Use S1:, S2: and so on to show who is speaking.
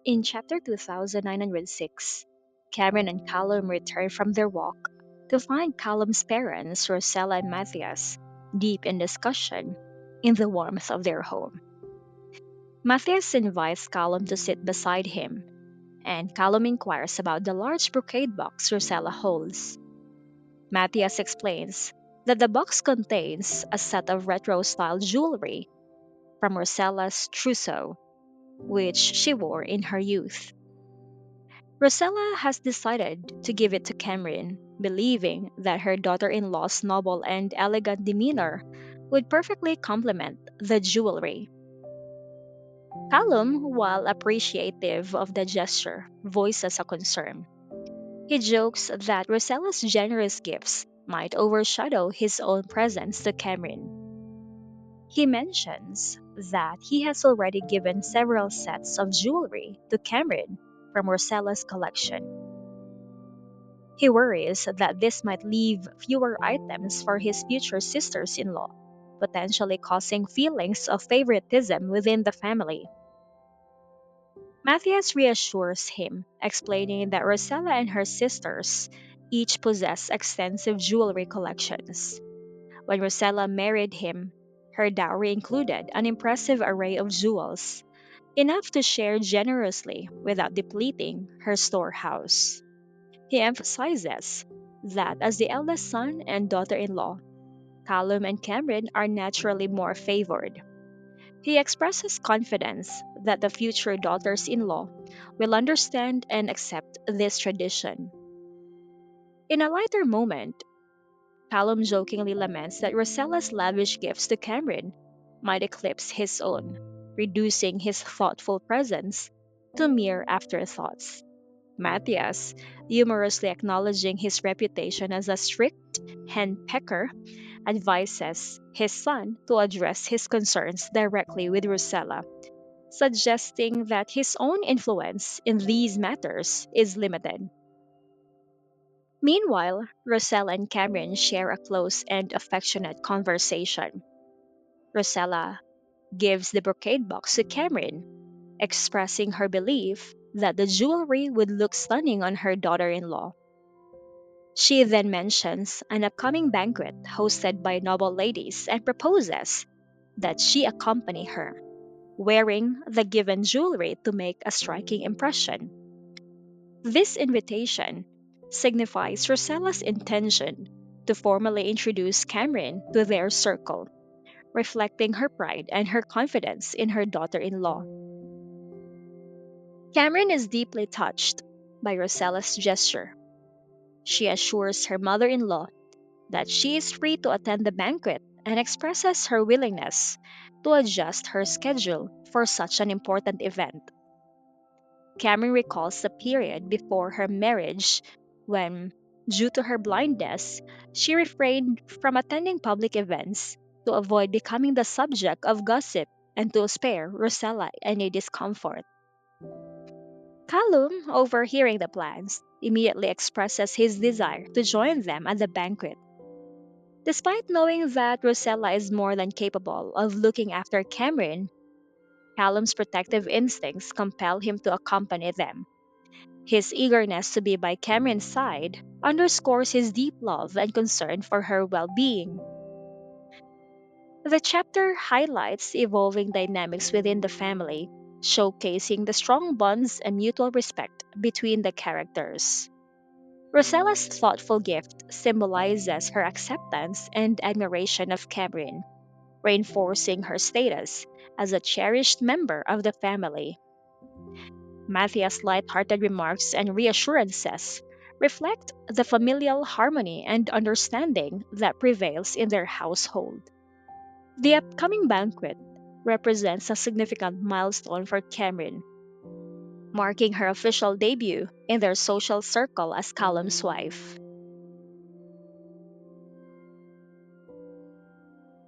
S1: In chapter 2906, Cameron and Callum return from their walk to find Callum's parents, Rosella and Matthias, deep in discussion in the warmth of their home. Matthias invites Callum to sit beside him, and Callum inquires about the large brocade box Rosella holds. Matthias explains that the box contains a set of retro style jewelry from Rosella's trousseau, which she wore in her youth. Rosella has decided to give it to Cameron, believing that her daughter in law's noble and elegant demeanor would perfectly complement the jewelry. Callum, while appreciative of the gesture, voices a concern. He jokes that Rosella's generous gifts might overshadow his own presents to Cameron. He mentions that he has already given several sets of jewelry to Cameron from Rosella's collection. He worries that this might leave fewer items for his future sisters in law, potentially causing feelings of favoritism within the family. Matthias reassures him, explaining that Rosella and her sisters each possess extensive jewelry collections. When Rosella married him, her dowry included an impressive array of jewels, enough to share generously without depleting her storehouse. He emphasizes that as the eldest son and daughter in law, Callum and Cameron are naturally more favored. He expresses confidence that the future daughters in law will understand and accept this tradition. In a lighter moment, Callum jokingly laments that Rosella's lavish gifts to Cameron might eclipse his own, reducing his thoughtful presence to mere afterthoughts. Matthias, humorously acknowledging his reputation as a strict henpecker, advises his son to address his concerns directly with Rosella, suggesting that his own influence in these matters is limited. Meanwhile, Rosella and Cameron share a close and affectionate conversation. Rosella gives the brocade box to Cameron, expressing her belief that the jewelry would look stunning on her daughter in law. She then mentions an upcoming banquet hosted by noble ladies and proposes that she accompany her, wearing the given jewelry to make a striking impression. This invitation signifies Rosella's intention to formally introduce Cameron to their circle, reflecting her pride and her confidence in her daughter in law. Cameron is deeply touched by Rosella's gesture. She assures her mother in law that she is free to attend the banquet and expresses her willingness to adjust her schedule for such an important event. Cameron recalls the period before her marriage when, due to her blindness, she refrained from attending public events to avoid becoming the subject of gossip and to spare Rosella any discomfort. Callum, overhearing the plans, immediately expresses his desire to join them at the banquet. Despite knowing that Rosella is more than capable of looking after Cameron, Callum's protective instincts compel him to accompany them. His eagerness to be by Cameron's side underscores his deep love and concern for her well being. The chapter highlights evolving dynamics within the family, showcasing the strong bonds and mutual respect between the characters. Rosella's thoughtful gift symbolizes her acceptance and admiration of Cameron, reinforcing her status as a cherished member of the family. Matthias' light-hearted remarks and reassurances reflect the familial harmony and understanding that prevails in their household. The upcoming banquet represents a significant milestone for Cameron, marking her official debut in their social circle as Callum's wife.